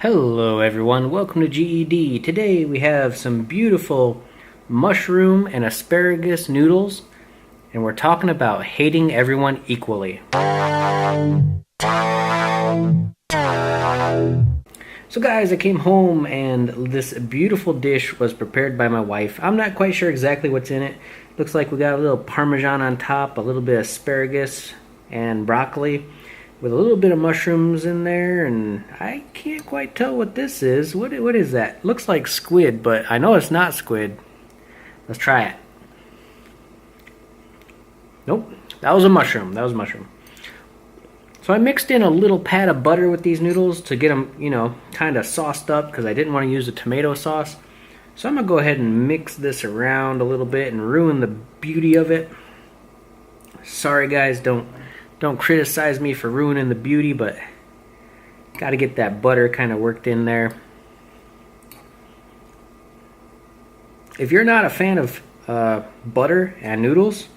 Hello everyone, welcome to GED. Today we have some beautiful mushroom and asparagus noodles, and we're talking about hating everyone equally. So guys, I came home and this beautiful dish was prepared by my wife. I'm not quite sure exactly what's in it. Looks like we got a little Parmesan on top, a little bit of asparagus and broccoli, with a little bit of mushrooms in there, and I can't quite tell what this is. What is that? Looks like squid, but I know it's not squid. Let's try it. Nope, that was a mushroom. So I mixed in a little pat of butter with these noodles to get them, kind of sauced up because I didn't want to use a tomato sauce. So I'm going to go ahead and mix this around a little bit and ruin the beauty of it. Sorry guys, don't criticize me for ruining the beauty, but got to get that butter kind of worked in there. If you're not a fan of butter and noodles,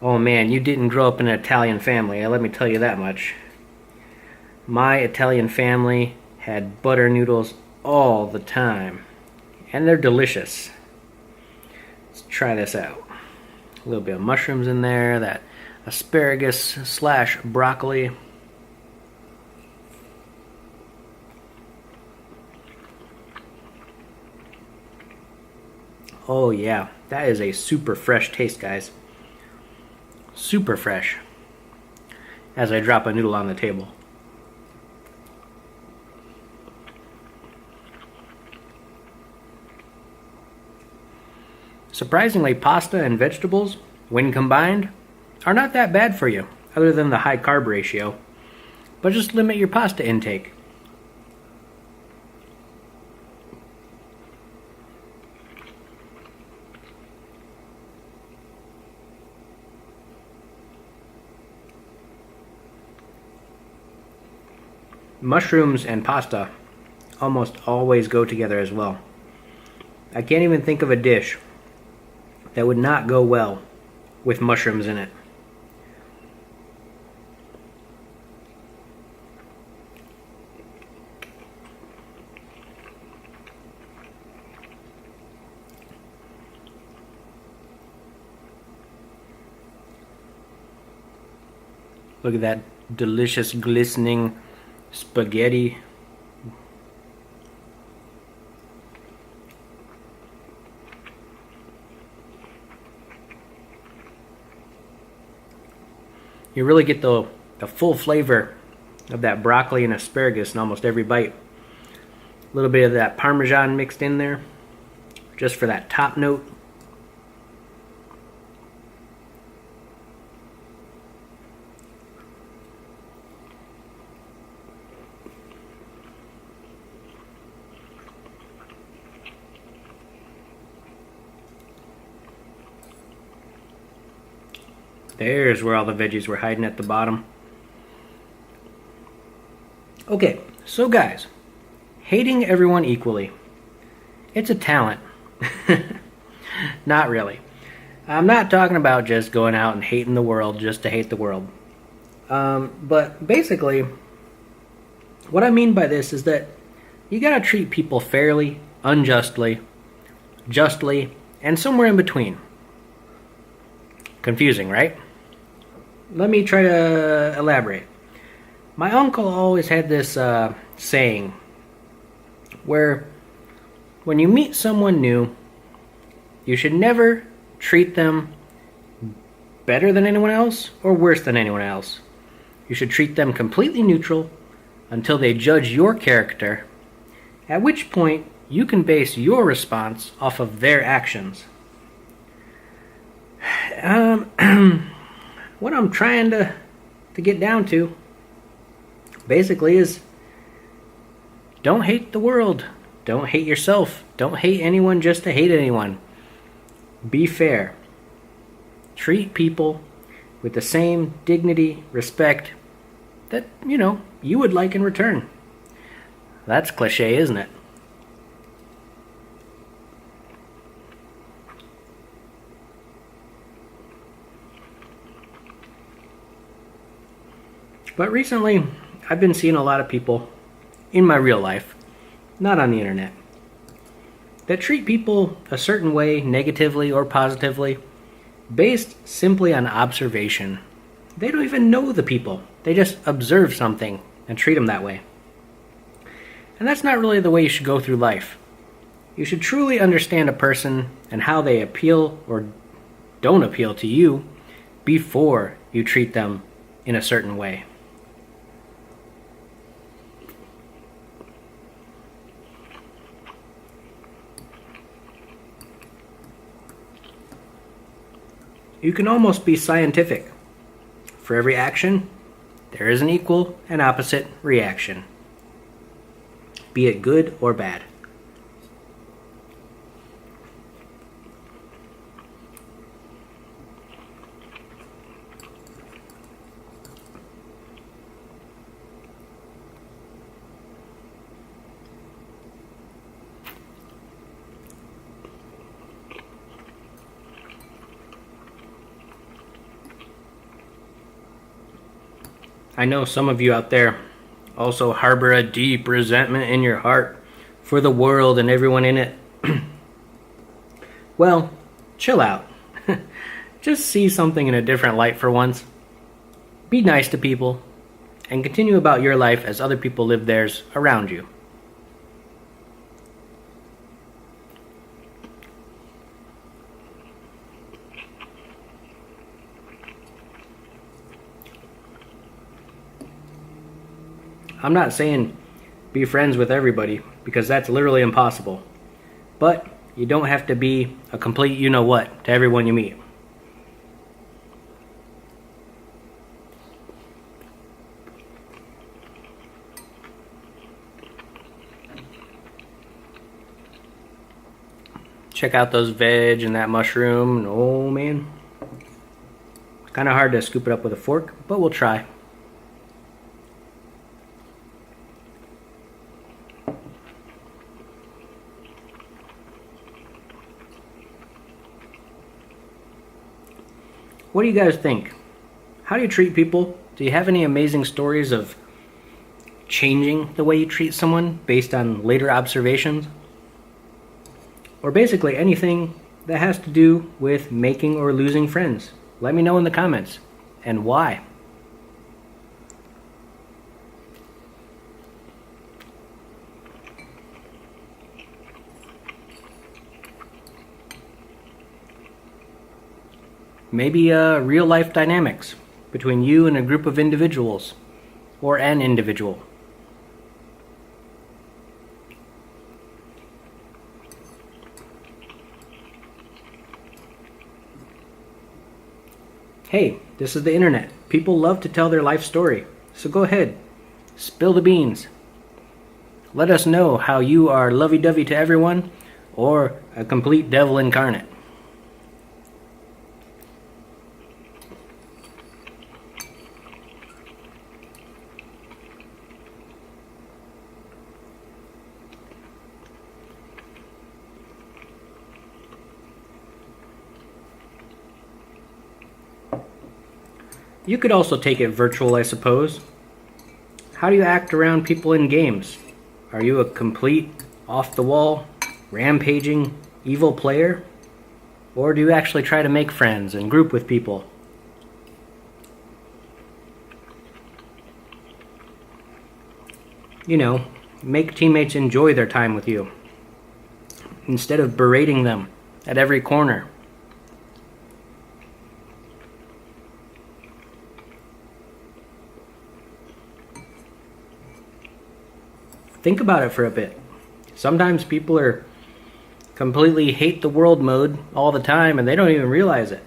oh man, you didn't grow up in an Italian family, let me tell you that much. My Italian family had butter noodles all the time, and they're delicious. Let's try this out. A little bit of mushrooms in there, that asparagus slash broccoli. Oh yeah, that is a super fresh taste, guys. Super fresh. As I drop a noodle on the table. Surprisingly, pasta and vegetables, when combined, are not that bad for you, other than the high carb ratio. But just limit your pasta intake. Mushrooms and pasta almost always go together as well. I can't even think of a dish that would not go well with mushrooms in it. Look at that delicious glistening spaghetti. You really get the full flavor of that broccoli and asparagus in almost every bite. A little bit of that Parmesan mixed in there, just for that top note. There's where all the veggies were hiding at the bottom. Okay, so guys, hating everyone equally. It's a talent. Not really. I'm not talking about just going out and hating the world just to hate the world. But basically, what I mean by this is that you gotta treat people fairly, unjustly, justly, and somewhere in between. Confusing, right? Let me try to elaborate. My uncle always had this saying where when you meet someone new, you should never treat them better than anyone else or worse than anyone else. You should treat them completely neutral until they judge your character, at which point you can base your response off of their actions. What I'm trying to get down to basically is don't hate the world. Don't hate yourself. Don't hate anyone just to hate anyone. Be fair. Treat people with the same dignity, respect that, you would like in return. That's cliche, isn't it? But recently, I've been seeing a lot of people in my real life not on the internet, that treat people a certain way, negatively or positively, based simply on observation. They don't even know the people. They just observe something and treat them that way. And that's not really the way you should go through life. You should truly understand a person and how they appeal or don't appeal to you before you treat them in a certain way. You can almost be scientific. For every action, there is an equal and opposite reaction, be it good or bad. I know some of you out there also harbor a deep resentment in your heart for the world and everyone in it. Well, chill out. Just see something in a different light for once. Be nice to people and continue about your life as other people live theirs around you. I'm not saying be friends with everybody, because that's literally impossible. But you don't have to be a complete you-know-what to everyone you meet. Check out those veg and that mushroom, and oh man. It's kind of hard to scoop it up with a fork, but we'll try. What do you guys think? How do you treat people? Do you have any amazing stories of changing the way you treat someone based on later observations? Or basically anything that has to do with making or losing friends? Let me know in the comments. And why? Maybe real life dynamics between you and a group of individuals, or an individual. Hey, this is the internet. People love to tell their life story. So go ahead, spill the beans. Let us know how you are lovey-dovey to everyone, or a complete devil incarnate. You could also take it virtual, I suppose. How do you act around people in games? Are you a complete, off-the-wall, rampaging, evil player? Or do you actually try to make friends and group with people? You know, make teammates enjoy their time with you, instead of berating them at every corner. Think about it for a bit. Sometimes people are completely hate the world mode all the time and they don't even realize it.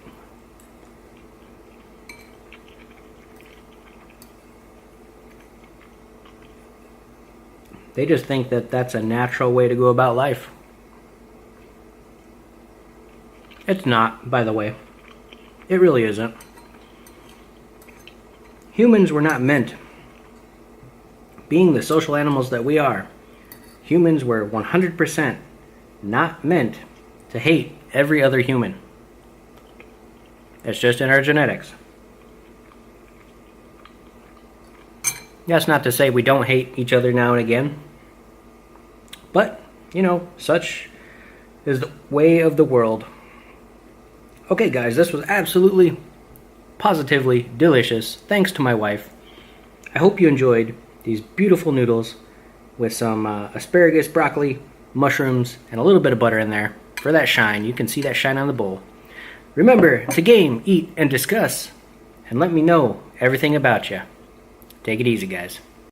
They just think that that's a natural way to go about life. It's not, by the way. It really isn't. Humans were not meant, being the social animals that we are, humans were 100% not meant to hate every other human. It's just in our genetics. That's not to say we don't hate each other now and again, But, such is the way of the world. Okay, guys, this was absolutely, positively delicious. Thanks to my wife. I hope you enjoyed these beautiful noodles with some asparagus, broccoli, mushrooms, and a little bit of butter in there for that shine. You can see that shine on the bowl. Remember to game, eat, and discuss, and let me know everything about you. Take it easy, guys.